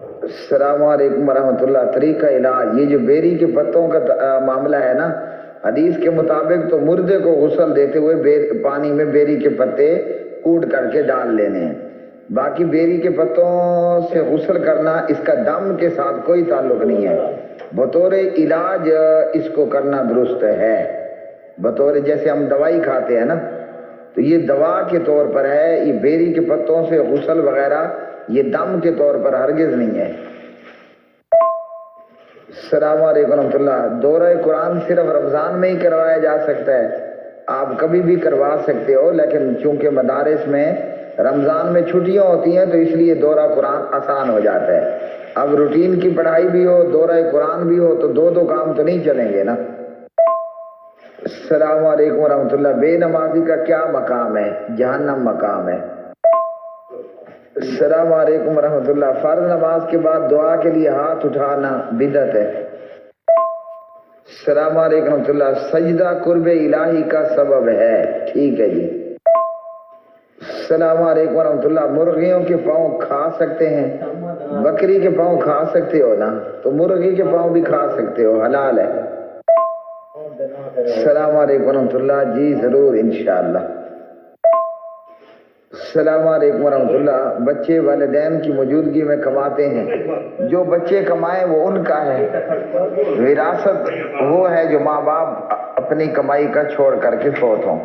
अस्सलाम वालेकुम वरहमतुल्लाह। तरीका इलाज, ये जो बेरी के पत्तों का मामला है ना, हदीस के मुताबिक तो मुर्दे को गुस्ल देते हुए पानी में बेरी के पत्ते कूट करके डाल लेने हैं। बाकी बेरी के पत्तों से गुस्ल करना इसका दम के साथ कोई ताल्लुक नहीं है। बतौर इलाज इसको करना दुरुस्त है। बतौर जैसे हम दवाई खाते हैं ना, तो ये दवा के तौर पर है। ये बेरी के पत्तों से गुस्ल वगैरह ये दम के तौर पर हरगिज नहीं है। अस्सलाम वालेकुम रहमतुल्लाह। दौरा कुरान सिर्फ रमज़ान में ही करवाया जा सकता है? आप कभी भी करवा सकते हो, लेकिन चूंकि मदारिस में रमज़ान में छुट्टियां होती हैं तो इसलिए दौरा कुरान आसान हो जाता है। अब रूटीन की पढ़ाई भी हो, दौरा कुरान भी हो, तो दो दो काम तो नहीं चलेंगे ना। अस्सलाम वालेकुम रहमतुल्लाह। बेनमाजी का क्या मकाम है? जहन्नम मकाम है। अस्सलाम वालेकुम रहमतुल्लाह। फर्ज नमाज के बाद दुआ के लिए हाथ उठाना बिदअत है। अस्सलाम वालेकुम रहमतुल्लाह। सजदा कुर्बे इलाही का सबब है। ठीक है जी। अस्सलाम वालेकुम रहमतुल्लाह। मुर्गियों के पाँव खा सकते हैं? बकरी के पाँव खा सकते हो ना, तो मुर्गी के पाँव भी खा सकते हो, हलाल है। अस्सलाम वालेकुम रहमतुल्लाह। जी जरूर इंशाअल्लाह। अस्सलाम वालेकुम रहमतुल्लाह। बच्चे वालिदैन की मौजूदगी में कमाते हैं, जो बच्चे कमाए वो उनका है। विरासत वो है जो माँ बाप अपनी कमाई का छोड़ करके फौत हों।